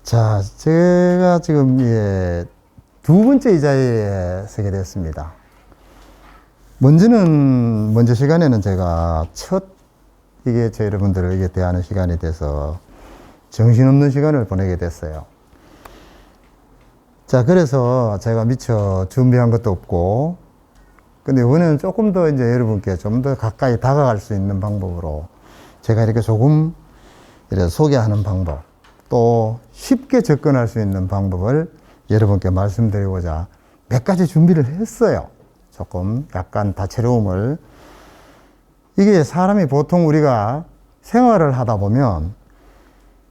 자, 제가 지금 두 번째 이 자리에 서게 됐습니다. 먼저 시간에는 제가 저 여러분들을 이게 대하는 시간이 돼서 정신없는 시간을 보내게 됐어요. 자, 그래서 제가 미처 준비한 것도 없고, 근데 이번에는 조금 더 이제 여러분께 좀 더 가까이 다가갈 수 있는 방법으로 제가 이렇게 조금 이렇게 소개하는 방법, 또 쉽게 접근할 수 있는 방법을 여러분께 말씀드리고자 몇 가지 준비를 했어요. 조금 약간 다채로움을. 이게 사람이 보통 우리가 생활을 하다 보면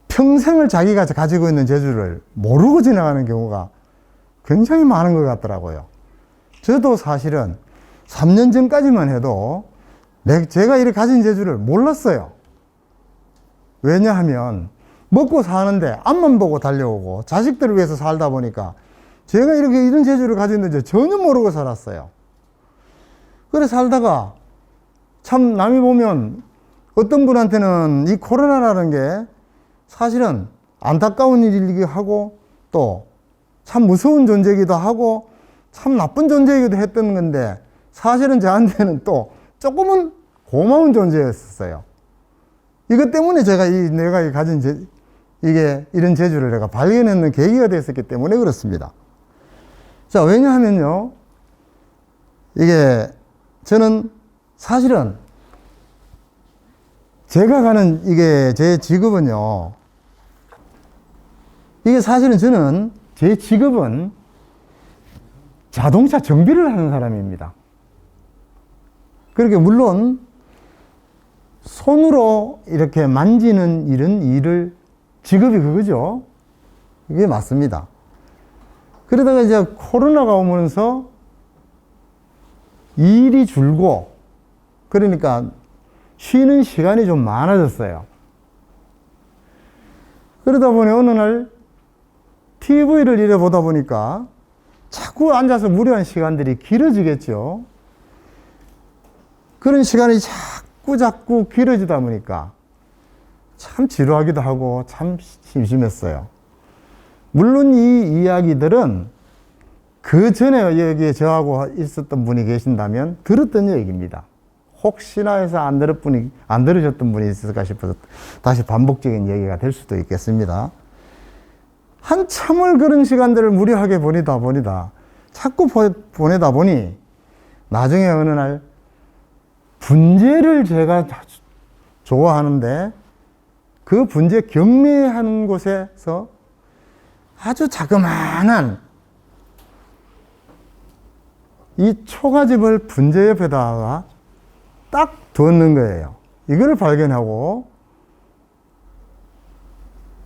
평생을 자기가 가지고 있는 재주를 모르고 지나가는 경우가 굉장히 많은 것 같더라고요. 저도 사실은 3년 전까지만 해도 제가 이렇게 가진 재주를 몰랐어요. 왜냐하면 먹고 사는데 앞만 보고 달려오고 자식들을 위해서 살다 보니까 제가 이런 재주를 가지고 있는지 전혀 모르고 살았어요. 그래 살다가 참 남이 보면 어떤 분한테는 이 코로나라는 게 사실은 안타까운 일이기도 하고 또 참 무서운 존재이기도 하고 참 나쁜 존재이기도 했던 건데 사실은 저한테는 또 조금은 고마운 존재였어요. 이것 때문에 제가 내가 가진 이런 재주를 내가 발견했는 계기가 됐었기 때문에 그렇습니다. 자, 왜냐하면요, 저는 사실은 제가 가는 제 직업은요, 사실은 저는 제 직업은 자동차 정비를 하는 사람입니다. 그렇게 물론 손으로 이렇게 만지는 이런 일을 직업이 그거죠. 이게 맞습니다. 그러다가 이제 코로나가 오면서 일이 줄고 그러니까 쉬는 시간이 좀 많아졌어요. 그러다 보니 어느 날 TV를 이래 보다 보니까 자꾸 앉아서 무료한 시간들이 길어지겠죠. 그런 시간이 자꾸 길어지다 보니까 참 지루하기도 하고 참 심심했어요. 물론 이 이야기들은 그 전에 여기에 저하고 있었던 분이 계신다면 들었던 얘기입니다. 혹시나 해서 안 들으셨던 분이 있을까 싶어서 다시 반복적인 얘기가 될 수도 있겠습니다. 한참을 그런 시간들을 무료하게 보내다 자꾸 보내다 보니 나중에 어느 날 분재를 제가 좋아하는데 그 분재 경매하는 곳에서 아주 자그마한 이 초가집을 분재 옆에다가 딱 두었는 거예요. 이걸 발견하고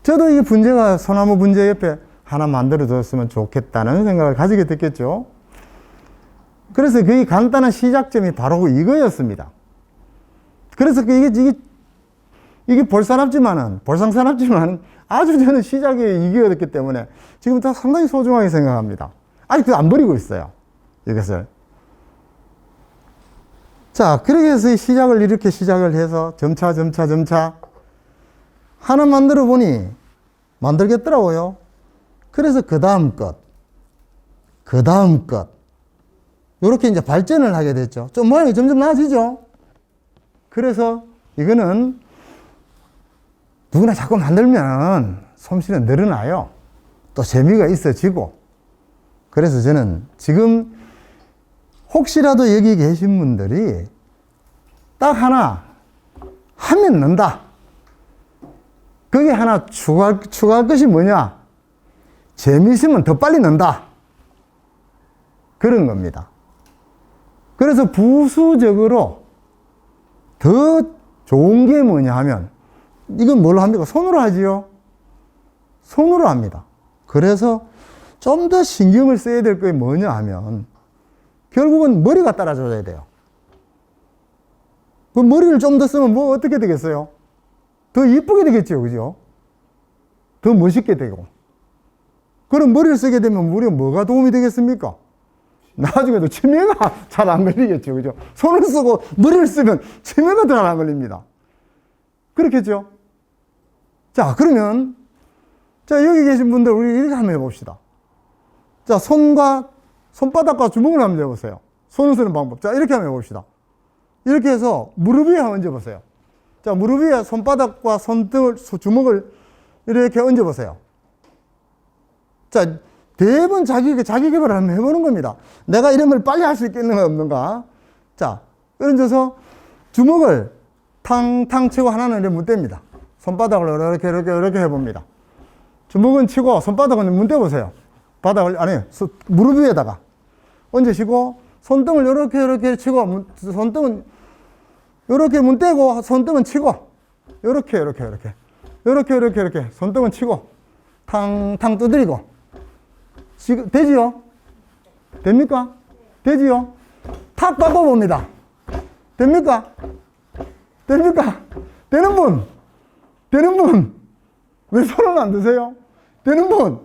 저도 이 분재가 소나무 분재 옆에 하나 만들어 줬으면 좋겠다는 생각을 가지게 됐겠죠. 그래서 그 간단한 시작점이 바로 이거였습니다. 그래서 이게 볼상사납지만은 아주 저는 시작에 이거였기 때문에 지금 다 상당히 소중하게 생각합니다. 아직도 안 버리고 있어요. 이것을. 자, 그렇게 해서 이렇게 시작을 해서 점차 하나 만들어 보니 만들겠더라고요. 그래서 그 다음 것 이렇게 이제 발전을 하게 됐죠. 좀 모양이 점점 나아지죠. 그래서 이거는 누구나 자꾸 만들면 솜씨는 늘어나요. 또 재미가 있어지고. 그래서 저는 지금 혹시라도 여기 계신 분들이 딱 하나 하면 는다. 거기 하나 추가할 것이 뭐냐? 재미있으면 더 빨리 는다. 그런 겁니다. 그래서 부수적으로 더 좋은 게 뭐냐 하면 이건 뭘로 합니까? 손으로 하지요. 손으로 합니다. 그래서 좀 더 신경을 써야 될 게 뭐냐 하면 결국은 머리가 따라줘야 돼요. 그 머리를 좀 더 쓰면 뭐 어떻게 되겠어요? 더 이쁘게 되겠죠. 그죠? 더 멋있게 되고. 그럼 머리를 쓰게 되면 우리가 뭐가 도움이 되겠습니까? 나중에도 치매가 잘 안 걸리겠죠. 그죠? 손을 쓰고 머리를 쓰면 치매가 잘 안 걸립니다. 그렇겠죠? 자, 그러면 자, 여기 계신 분들, 우리 이렇게 한번 해봅시다. 자, 손바닥과 주먹을 한번 얹어보세요. 손을 쓰는 방법. 자, 이렇게 한번 해봅시다. 이렇게 해서 무릎 위에 한번 얹어보세요. 자, 무릎 위에 손바닥과 손등을, 주먹을 이렇게 얹어보세요. 자, 대부분 자기 개발을 한번 해보는 겁니다. 내가 이런 걸 빨리 할 수 있겠는가, 없는가. 자, 얹어서 주먹을 탕탕 치고 하나는 이렇게 문댑니다. 손바닥을 이렇게 해봅니다. 주먹은 치고 손바닥은 문대보세요. 바닥을, 아니, 무릎 위에다가 얹으시고 손등을 이렇게 치고, 손등은 이렇게 문대고 손등은 치고, 이렇게 손등은 치고, 탕탕 두드리고. 지금, 되지요? 됩니까? 되지요? 탁 바꿔봅니다. 됩니까? 됩니까? 되는 분? 되는 분? 왜 손을 안 드세요? 되는 분?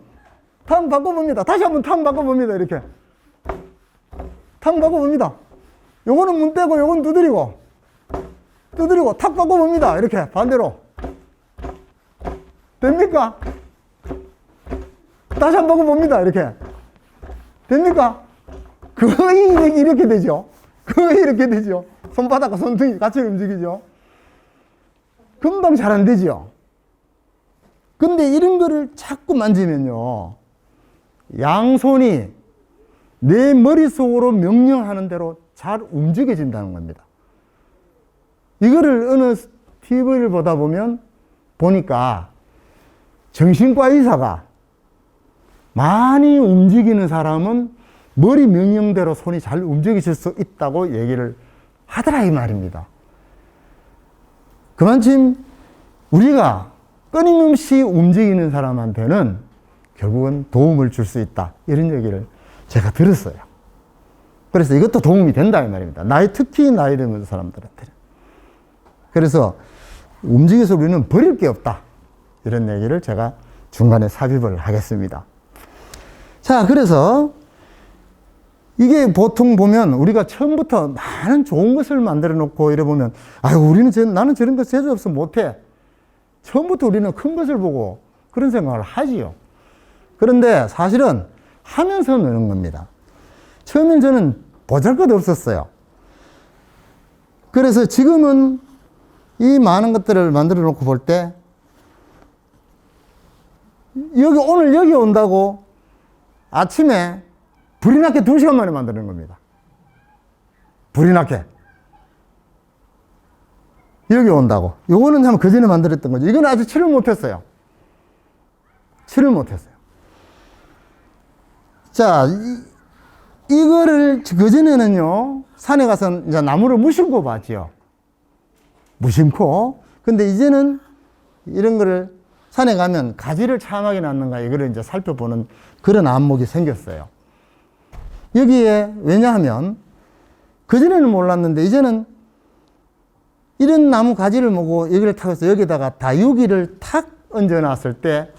탕 바꿔봅니다. 다시 한번 탕 바꿔봅니다. 이렇게. 탕 바꿔봅니다. 요거는 문 떼고, 요건 두드리고, 탁 바꿔봅니다. 이렇게 반대로. 됩니까? 다시 한번 바꿔봅니다. 이렇게. 됩니까? 거의 이렇게 되죠. 거의 이렇게 되죠. 손바닥과 손등이 같이 움직이죠. 금방 잘 안 되죠. 근데 이런 거를 자꾸 만지면요, 양손이 내 머릿속으로 명령하는 대로 잘 움직여진다는 겁니다. 이거를 어느 TV를 보니까 정신과 의사가 많이 움직이는 사람은 머리 명령대로 손이 잘 움직이실 수 있다고 얘기를 하더라, 이 말입니다. 그만큼 우리가 끊임없이 움직이는 사람한테는 결국은 도움을 줄 수 있다, 이런 얘기를 제가 들었어요. 그래서 이것도 도움이 된다, 이 말입니다. 특히 나이 든 사람들한테는. 그래서 움직여서 우리는 버릴 게 없다, 이런 얘기를 제가 중간에 삽입을 하겠습니다. 자, 그래서 이게 보통 보면 우리가 처음부터 많은 좋은 것을 만들어 놓고 이래 보면, 나는 저런 거 재주 없으면 못해. 처음부터 우리는 큰 것을 보고 그런 생각을 하지요. 그런데 사실은 하면서 느는 겁니다. 처음엔 저는 보잘것 없었어요. 그래서 지금은 이 많은 것들을 만들어 놓고 볼 때, 오늘 여기 온다고 아침에 불이 나게 2시간 만에 만드는 겁니다. 불이 나게. 여기 온다고. 요거는 참 그전에 만들었던 거죠. 이건 아직 칠을 못했어요. 자, 이거를 그전에는요, 산에 가서 이제 나무를 무심코 봤지요. 무심코. 근데 이제는 이런 거를 산에 가면 가지를 참하게 났는가, 이거를 이제 살펴보는 그런 안목이 생겼어요. 여기에, 왜냐하면 그전에는 몰랐는데 이제는 이런 나무 가지를 보고 여기를 타서 여기다가 다육이를 탁 얹어놨을 때,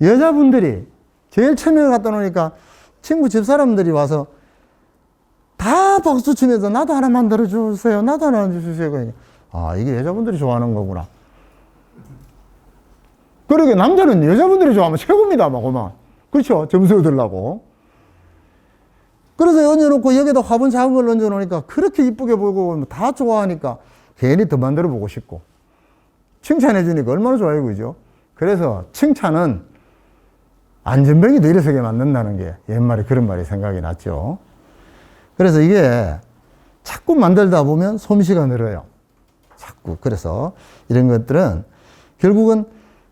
여자분들이 제일 처음에 갖다 놓으니까 친구 집사람들이 와서 다 박수 치면서 나도 하나 만들어 주세요, 나도 하나 주세요. 그러니까 이게 여자분들이 좋아하는 거구나. 그러게 남자는 여자분들이 좋아하면 최고입니다, 그만. 그렇죠? 점수 얻으려고. 그래서 얹어놓고 여기다 화분 작은 걸 얹어놓으니까 그렇게 이쁘게 보이고 다 좋아하니까 괜히 더 만들어 보고 싶고, 칭찬해 주니까 얼마나 좋아요, 그죠? 그래서 칭찬은 안전병이도 일어서게 만든다는 게 옛말에 그런 말이 생각이 났죠. 그래서 이게 자꾸 만들다 보면 솜씨가 늘어요. 자꾸. 그래서 이런 것들은 결국은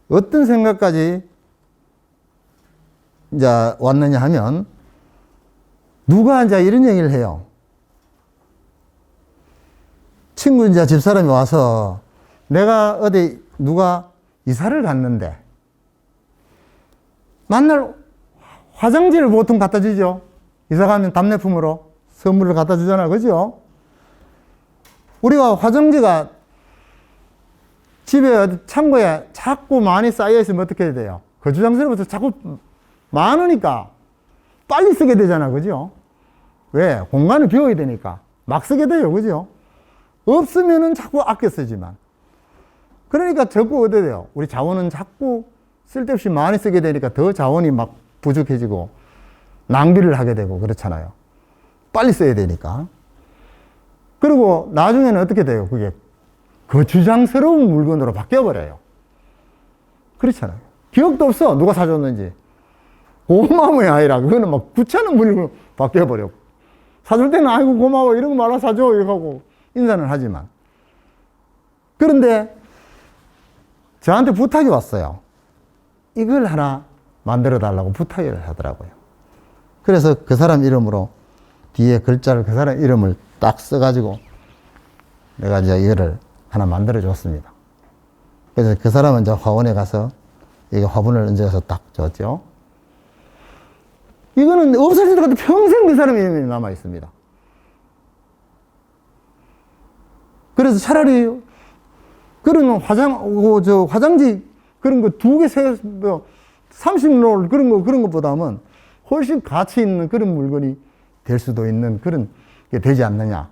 어떤 생각까지 이제 왔느냐 하면, 누가 이제 이런 얘기를 해요. 친구 이제 집사람이 와서, 내가 어디 누가 이사를 갔는데 만날 화장지를 보통 갖다 주죠. 이사 가면 답례품으로 선물을 갖다 주잖아, 그죠? 우리가 화장지가 집에 창고에 자꾸 많이 쌓여 있으면 어떻게 해야 돼요? 거주장소로부터 자꾸 많으니까 빨리 쓰게 되잖아, 그죠? 왜? 공간을 비워야 되니까 막 쓰게 돼요, 그죠? 없으면은 자꾸 아껴 쓰지만. 그러니까 자꾸 어떻게 돼요? 우리 자원은 자꾸 쓸데없이 많이 쓰게 되니까 더 자원이 막 부족해지고 낭비를 하게 되고 그렇잖아요. 빨리 써야 되니까. 그리고 나중에는 어떻게 돼요? 그게 거추장스러운 물건으로 바뀌어버려요. 그렇잖아요. 기억도 없어. 누가 사줬는지. 고마움이 아니라 그거는 막 귀찮은 물건으로 바뀌어버려. 사줄 때는 아이고 고마워 이런 거 말아 사줘 이렇게 하고 인사는 하지만. 그런데 저한테 부탁이 왔어요. 이걸 하나 만들어 달라고 부탁을 하더라고요. 그래서 그 사람 이름으로 뒤에 글자를 그 사람 이름을 딱 써가지고 내가 이제 이거를 하나 만들어 줬습니다. 그래서 그 사람은 이제 화원에 가서 이게 화분을 얹어서 딱 줬죠. 이거는 없어질 것 같아. 평생 그 사람 이름이 남아 있습니다. 그래서 차라리 그런 화장지 그런 거 2개, 30롤 그런 것보다는 훨씬 가치 있는 그런 물건이 될 수도 있는 그런 게 되지 않느냐.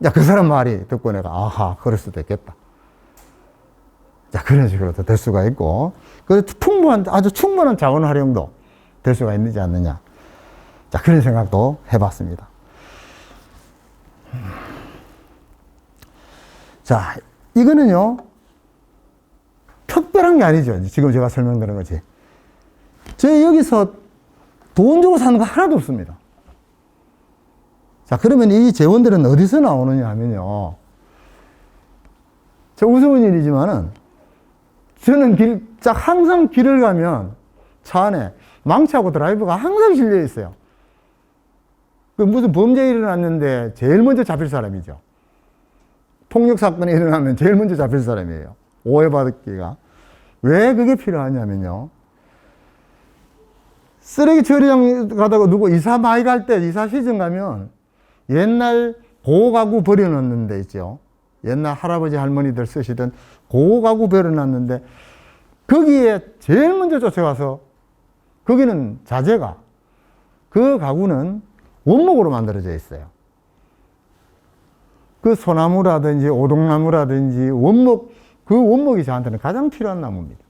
자, 그 사람 말이 듣고 내가, 아하, 그럴 수도 있겠다. 자, 그런 식으로도 될 수가 있고, 그 아주 충분한 자원 활용도 될 수가 있지 않느냐. 자, 그런 생각도 해봤습니다. 자, 이거는요, 특별한 게 아니죠. 지금 제가 설명드린 거지. 저희 여기서 돈 주고 사는 거 하나도 없습니다. 자, 그러면 이 재원들은 어디서 나오느냐 하면요. 저 우스운 일이지만은, 저는 항상 길을 가면 차 안에 망치하고 드라이버가 항상 실려 있어요. 그 무슨 범죄 일어났는데 제일 먼저 잡힐 사람이죠. 폭력 사건이 일어나면 제일 먼저 잡힐 사람이에요. 오해받기가. 왜 그게 필요하냐면요. 쓰레기 처리장 가다가 누구 이사 많이 갈 때, 이사 시즌 가면 옛날 고가구 버려놓는 데 있죠. 옛날 할아버지 할머니들 쓰시던 고가구 버려놨는데 거기에 제일 먼저 쫓아가서 거기는 자재가 그 가구는 원목으로 만들어져 있어요. 그 소나무라든지 오동나무라든지 원목, 그 원목이 저한테는 가장 필요한 나무입니다.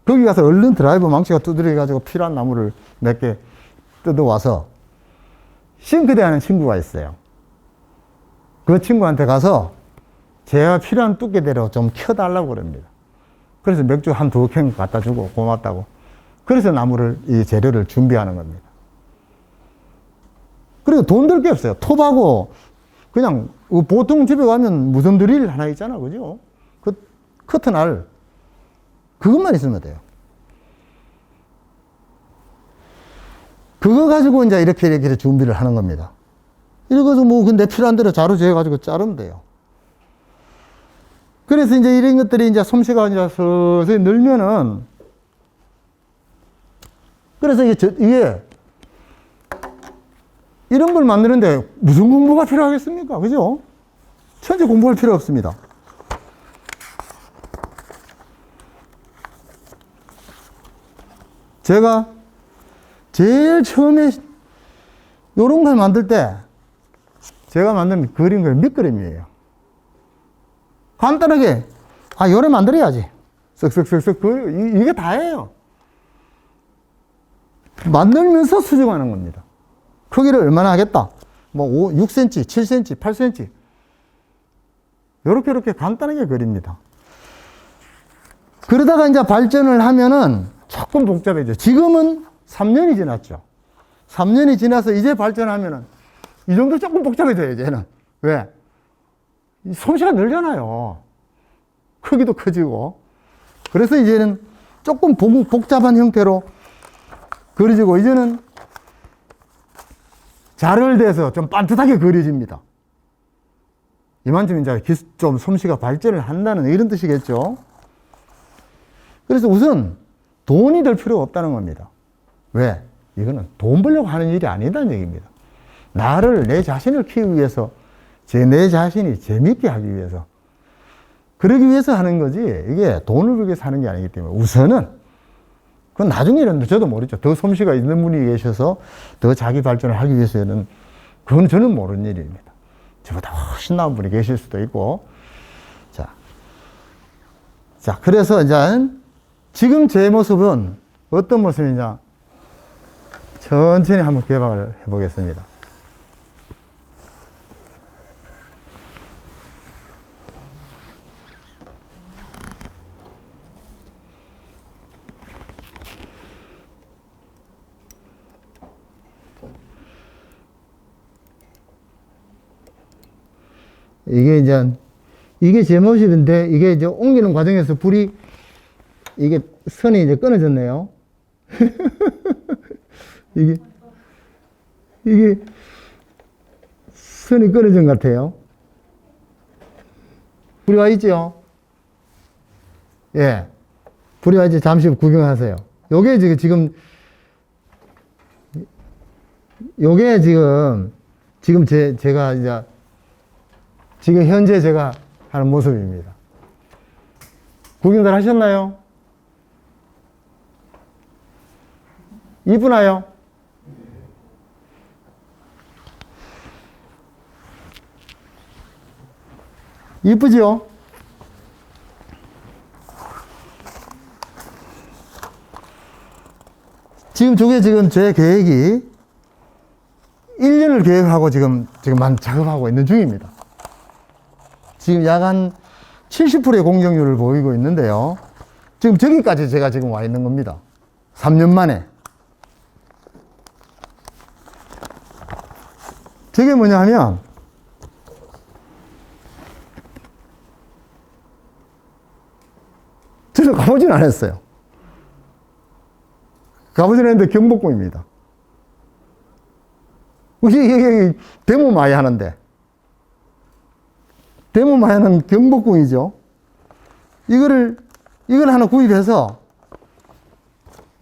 거기 가서 얼른 드라이버 망치가 두드려가지고 필요한 나무를 몇 개 뜯어와서 싱크대 하는 친구가 있어요. 그 친구한테 가서 제가 필요한 두께대로 좀 켜달라고 그럽니다. 그래서 맥주 한 2캔 갖다 주고 고맙다고. 그래서 이 재료를 준비하는 겁니다. 그리고 돈 들 게 없어요. 톱하고 그냥 보통 집에 가면 무선 드릴 하나 있잖아. 그죠? 그 커튼알. 그것만 있으면 돼요. 그거 가지고 이제 이렇게 준비를 하는 겁니다. 이래서 내 필요한 대로 자루 재가지고 자르면 돼요. 그래서 이제 이런 것들이 이제 솜씨가 이제 서서히 늘면은, 그래서 이게 이런 걸 만드는데 무슨 공부가 필요하겠습니까? 그죠? 천재 공부할 필요 없습니다. 제가 제일 처음에 요런 걸 만들 때 제가 만든 그린 걸 밑그림이에요. 간단하게, 요래 만들어야지. 쓱쓱쓱쓱, 이게 다예요. 만들면서 수정하는 겁니다. 크기를 얼마나 하겠다. 6cm, 7cm, 8cm. 이렇게 간단하게 그립니다. 그러다가 이제 발전을 하면은 조금 복잡해져. 지금은 3년이 지났죠. 3년이 지나서 이제 발전하면은 이 정도 조금 복잡해져요, 이제는. 왜? 솜씨가 늘잖아요. 크기도 커지고. 그래서 이제는 조금 복잡한 형태로 그려지고, 이제는 자를대서 좀 반듯하게 그려집니다. 이만큼 이제 좀 솜씨가 발전을 한다는 이런 뜻이겠죠. 그래서 우선 돈이 될 필요가 없다는 겁니다. 왜? 이거는 돈 벌려고 하는 일이 아니다는 얘기입니다. 내 자신을 키우기 위해서, 내 자신이 재밌게 하기 위해서, 그러기 위해서 하는 거지, 이게 돈을 벌기 위해서 하는 게 아니기 때문에, 우선은, 그건 나중에는 저도 모르죠. 더 솜씨가 있는 분이 계셔서 더 자기 발전을 하기 위해서는, 그건 저는 모르는 일입니다. 저보다 훨씬 나은 분이 계실 수도 있고. 자, 그래서 이제 지금 제 모습은 어떤 모습이냐? 천천히 한번 개방을 해보겠습니다. 이게 제 모습인데, 이게 이제 옮기는 과정에서 이게 선이 이제 끊어졌네요. 이게 선이 끊어진 것 같아요. 불이 와 있죠? 예. 불이 와 있지. 잠시 구경하세요. 요게 지금 제가 이제 지금 현재 제가 하는 모습입니다. 구경들 하셨나요? 이쁘나요? 이쁘죠? 지금 제 계획이 1년을 계획하고 지금 작업하고 있는 중입니다. 지금 약 한 70%의 공정률을 보이고 있는데요. 지금 저기까지 제가 지금 와 있는 겁니다. 3년 만에. 저게 뭐냐 하면, 저는 가보진 않았어요. 가보진 않았는데 경복궁입니다. 여기 데모 많이 하는데. 데모 많이 하는 경복궁이죠. 이걸 하나 구입해서,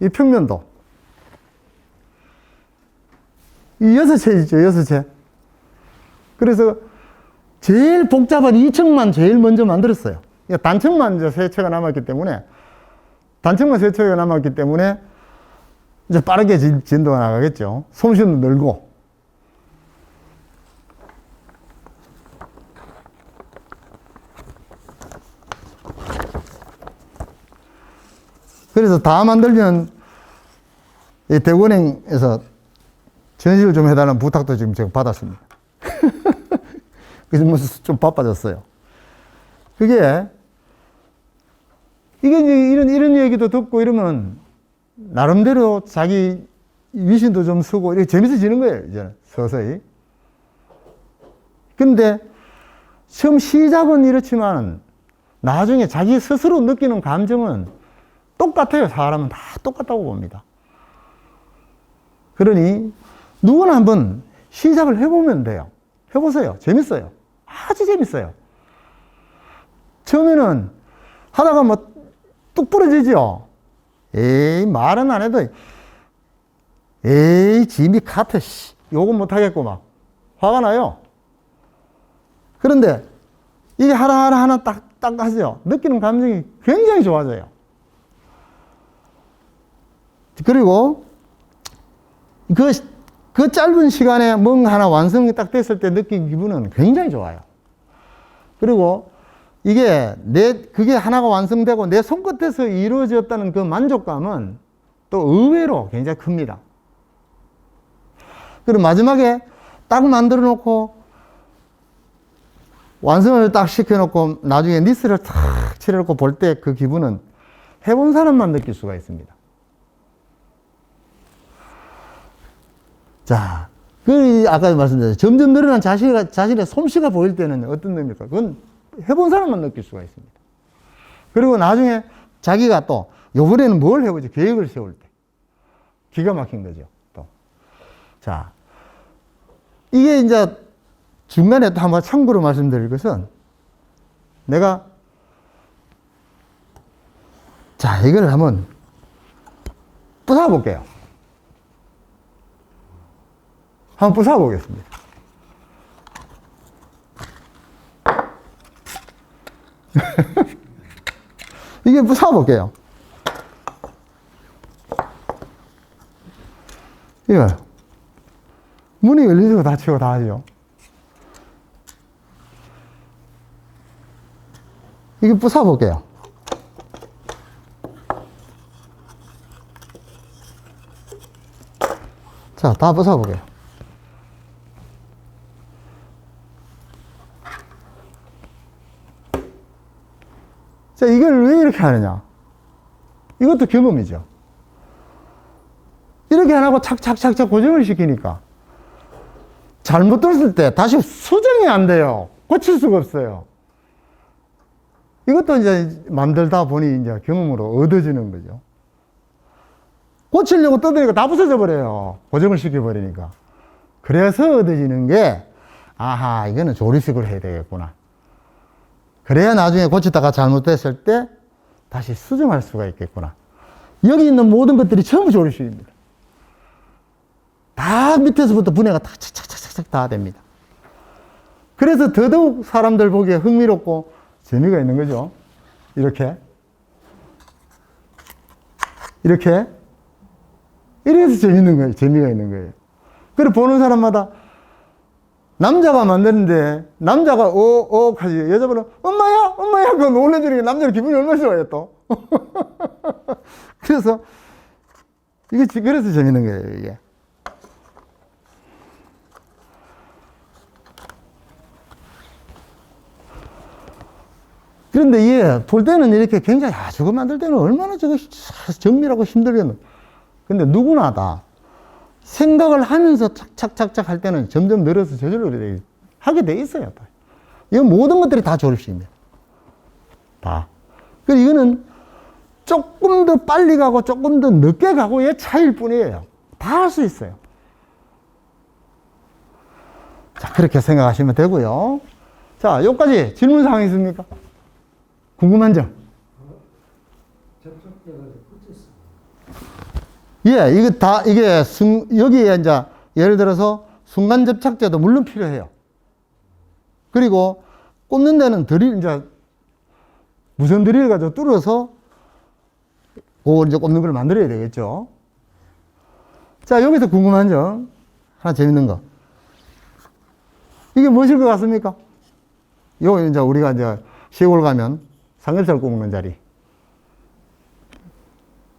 이 평면도. 이 6채 있죠, 6채. 그래서 제일 복잡한 2층만 제일 먼저 만들었어요. 단층만 이제 3채가 남았기 때문에, 이제 빠르게 진도가 나가겠죠. 솜씨도 늘고. 그래서 다 만들면 이 대구은행에서 전시를 좀 해달라는 부탁도 지금 제가 받았습니다. 그래서 뭐 좀 바빠졌어요. 이게 이제 이런 얘기도 듣고 이러면 나름대로 자기 위신도 좀 쓰고 이렇게 재밌어지는 거예요, 이제는 서서히. 근데 처음 시작은 이렇지만 나중에 자기 스스로 느끼는 감정은 똑같아요. 사람은 다 똑같다고 봅니다. 그러니 누구나 한번 시작을 해보면 돼요. 해보세요. 재밌어요. 아주 재밌어요. 처음에는 하다가 뭐 뚝 부러지죠. 에이, 말은 안 해도, 에이, 짐이 카트, 요건 못하겠고 막 화가 나요. 그런데 이게 하나 딱 하세요. 느끼는 감정이 굉장히 좋아져요. 그리고 그 짧은 시간에 뭔가 하나 완성이 딱 됐을 때 느낀 기분은 굉장히 좋아요. 그리고 그게 하나가 완성되고 내 손끝에서 이루어졌다는 그 만족감은 또 의외로 굉장히 큽니다. 그리고 마지막에 딱 만들어 놓고 완성을 딱 시켜놓고 나중에 니스를 탁 칠해놓고 볼 때 그 기분은 해본 사람만 느낄 수가 있습니다. 자, 아까 말씀드렸죠. 점점 늘어난 자신의 솜씨가 보일 때는 어떤 의미입니까? 그건 해본 사람만 느낄 수가 있습니다. 그리고 나중에 자기가 또, 요번에는 뭘 해보지? 계획을 세울 때. 기가 막힌 거죠. 또. 자, 이게 이제 중간에 또 한번 참고로 말씀드릴 것은 이걸 한번 부숴볼게요. 한번 부숴보겠습니다. 이게 부숴볼게요. 이거 문이 열리고 닫히고 다 하죠. 이게 부숴볼게요. 자, 다 벗어보게요. 자, 이걸 왜 이렇게 하느냐? 이것도 경험이죠. 이렇게 안 하고 착착착착 고정을 시키니까 잘못 들었을 때 다시 수정이 안 돼요. 고칠 수가 없어요. 이것도 이제 만들다 보니 이제 경험으로 얻어지는 거죠. 고치려고 떠드니까 다 부서져 버려요. 고정을 시켜버리니까. 그래서 얻어지는 게, 아하, 이거는 조립식으로 해야 되겠구나. 그래야 나중에 고치다가 잘못됐을 때 다시 수정할 수가 있겠구나. 여기 있는 모든 것들이 전부 조립식입니다. 다 밑에서부터 분해가 다 착착착착 다 됩니다. 그래서 더더욱 사람들 보기에 흥미롭고 재미가 있는 거죠. 이렇게. 이렇게. 이래서 재밌는 거예요. 재미가 있는 거예요. 그리고 보는 사람마다 남자가 만드는데 남자가 하지 여자분은 엄마야 엄마야 그거 놀래주는 게 남자는 기분이 얼마나 좋아요 또. 그래서 그래서 재밌는 거예요 이게. 그런데 이게 볼 때는 이렇게 굉장히 저거 만들 때는 얼마나 저거 정밀하고 힘들겠노. 근데 누구나 다 생각을 하면서 착착착착 할 때는 점점 늘어서 저절로 하게 돼 있어요. 이건 모든 것들이 다 조립식입니다. 다. 그리고 이거는 조금 더 빨리 가고 조금 더 늦게 가고의 차이일 뿐이에요. 다 할 수 있어요. 자, 그렇게 생각하시면 되고요. 자, 여기까지 질문 사항 있습니까? 궁금한 점? 예, 여기에 이제 예를 들어서 순간 접착제도 물론 필요해요. 그리고 꼽는 데는 무선 드릴 가지고 뚫어서 그걸 이제 꼽는 걸 만들어야 되겠죠. 자, 여기서 궁금한 점, 하나 재밌는 거. 이게 무엇일 것 같습니까? 요, 이제 우리가 이제 시골 가면 삼겹살 구우는 자리.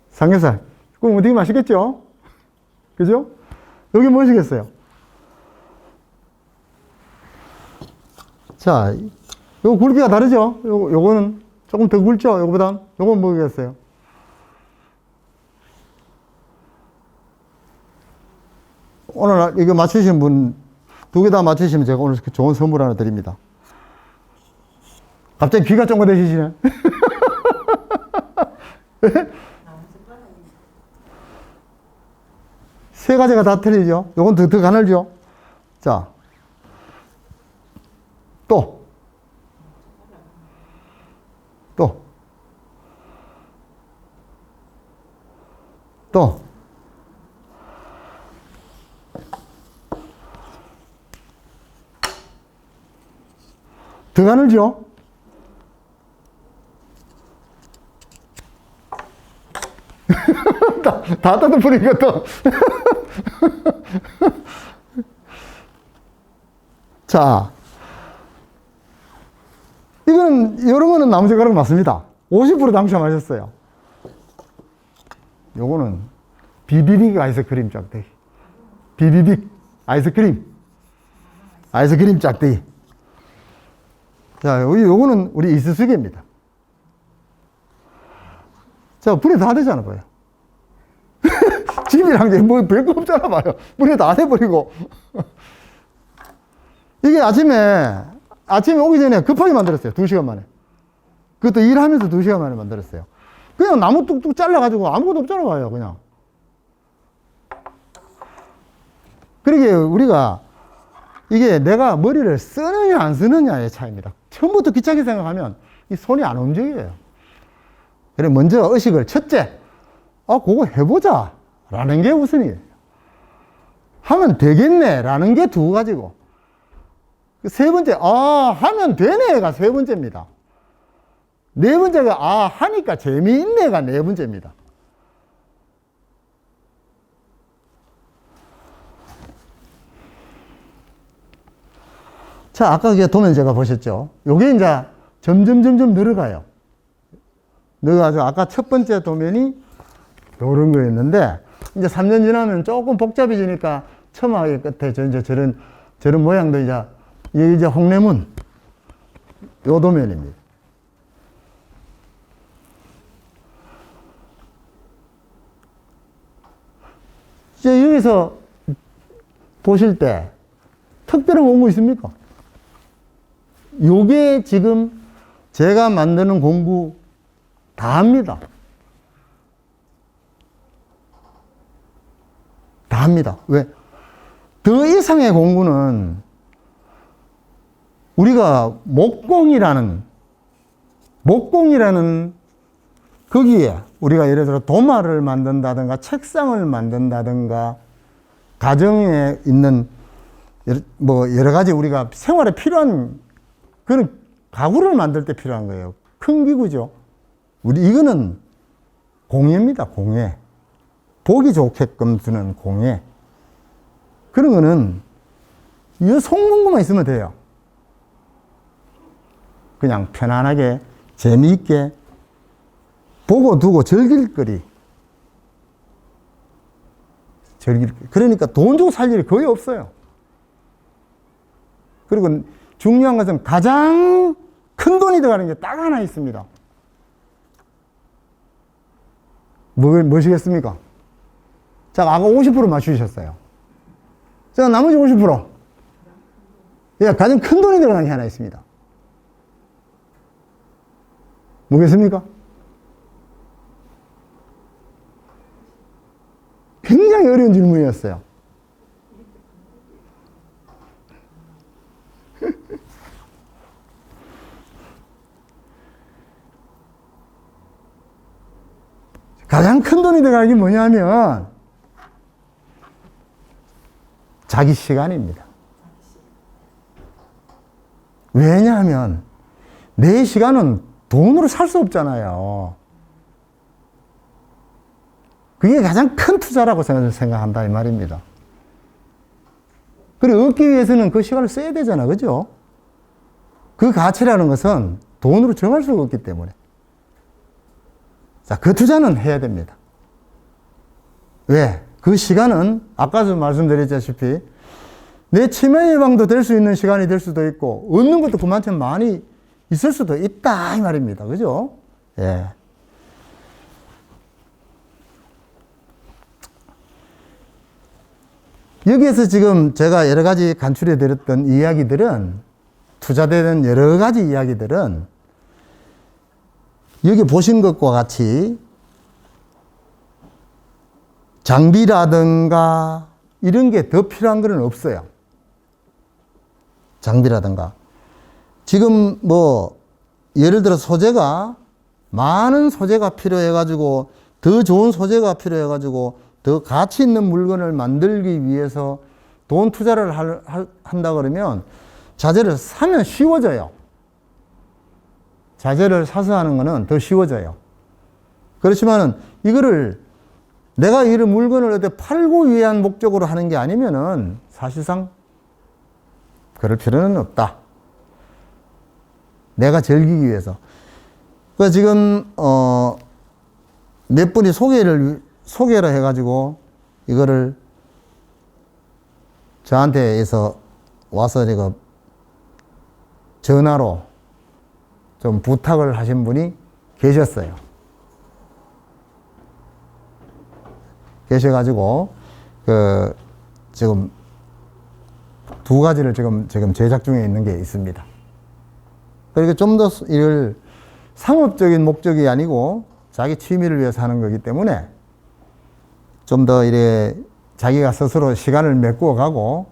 삼겹살. 구우면 되게 맛있겠죠? 그죠? 여기 무엇이겠어요? 자, 요 굵기가 다르죠? 요거는 조금 더 굵죠? 요거보단? 요건 뭐겠어요? 오늘 이거 맞추신 분, 2개 다 맞추시면 제가 오늘 좋은 선물 하나 드립니다. 갑자기 귀가 쫑긋해지시네. 세 가지가 다 틀리죠? 요건 더 가늘죠? 자. 또. 더 가늘죠? 다 뜯어버리니까 또. 자, 이런 거는 나무젓가락 맞습니다. 50% 당첨하셨어요. 요거는 비비빅 아이스크림 짝대기. 비비빅 아이스크림 짝대기. 자, 요거는 우리 이쑤시개입니다. 자, 불에 다 되잖아, 봐요. 집이란 게 뭐 별거 없잖아, 봐요. 불에 다 돼버리고. 이게 아침에 오기 전에 급하게 만들었어요. 2시간 만에. 그것도 일하면서 2시간 만에 만들었어요. 그냥 나무 뚝뚝 잘라가지고 아무것도 없잖아, 봐요, 그냥. 그러게 우리가 이게 내가 머리를 쓰느냐 안 쓰느냐의 차이입니다. 처음부터 귀찮게 생각하면 이 손이 안 움직여요. 그래, 먼저 의식을 첫째, 그거 해보자 라는 게 우선이에요. 하면 되겠네 라는 게 2가지고, 세 번째, 하면 되네가 3번째입니다. 4번째가 하니까 재미있네가 4번째입니다. 자, 아까 도면 제가 보셨죠? 요게 이제 점점 늘어가요. 늘어가지고 아까 첫 번째 도면이 요런 거였는데, 이제 3년 지나면 조금 복잡해지니까 처음하게 끝에 이제 저런 모양도 이제 홍례문 요 도면입니다. 이제 여기서 보실 때 특별한 공구 있습니까? 요게 지금 제가 만드는 공구 다 합니다. 다 합니다. 왜? 더 이상의 공구는 우리가 목공이라는 거기에 우리가 예를 들어 도마를 만든다든가 책상을 만든다든가 가정에 있는 여러 가지 우리가 생활에 필요한 그런 가구를 만들 때 필요한 거예요. 큰 기구죠. 이거는 공예입니다. 공예. 보기 좋게끔 두는 공예. 그런 거는 이 손공구만 있으면 돼요. 그냥 편안하게 재미있게 보고 두고 즐길거리. 그러니까 돈 주고 살 일이 거의 없어요. 그리고 중요한 것은 가장 큰 돈이 들어가는 게 딱 하나 있습니다. 무엇이겠습니까? 자, 아까 50% 맞추셨어요. 자, 나머지 50%. 예, 가장 큰 돈이 들어가는 게 하나 있습니다. 뭐겠습니까? 굉장히 어려운 질문이었어요. 가장 큰 돈이 들어가는 게 뭐냐면 자기 시간입니다. 왜냐하면 내 시간은 돈으로 살 수 없잖아요. 그게 가장 큰 투자라고 생각한다 이 말입니다. 그리고 얻기 위해서는 그 시간을 써야 되잖아, 그죠? 그 가치라는 것은 돈으로 정할 수가 없기 때문에. 자, 그 투자는 해야 됩니다. 왜? 그 시간은 아까도 말씀드렸다시피 내 치매 예방도 될 수 있는 시간이 될 수도 있고 얻는 것도 그만큼 많이 있을 수도 있다 이 말입니다. 그죠? 예. 여기에서 지금 제가 여러 가지 간추려 드렸던 이야기들은 투자되는 여러 가지 이야기들은 여기 보신 것과 같이 장비라든가 이런 게 더 필요한 건 없어요. 장비라든가. 지금 예를 들어 소재가 많은 소재가 필요해가지고 더 좋은 소재가 필요해가지고 더 가치 있는 물건을 만들기 위해서 돈 투자를 한다 그러면 자재를 사면 쉬워져요. 자재를 사서 하는 거는 더 쉬워져요. 그렇지만은 이거를 내가 이런 물건을 어디 팔고 위한 목적으로 하는 게 아니면은 사실상 그럴 필요는 없다. 내가 즐기기 위해서. 그래서 지금 몇 분이 소개를 해가지고 이거를 저한테서 와서 제가 전화로 좀 부탁을 하신 분이 계셨어요. 계셔가지고 지금 두 가지를 지금 제작 중에 있는 게 있습니다. 그러니까 좀 더 이를 상업적인 목적이 아니고 자기 취미를 위해서 하는 거기 때문에 좀 더 이래 자기가 스스로 시간을 메꾸어 가고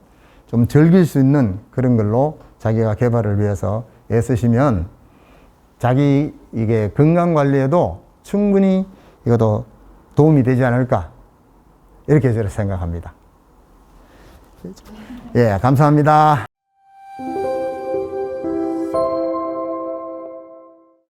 좀 즐길 수 있는 그런 걸로 자기가 개발을 위해서 애쓰시면 자기 이게 건강 관리에도 충분히 이것도 도움이 되지 않을까 이렇게 저는 생각합니다. 예, 감사합니다.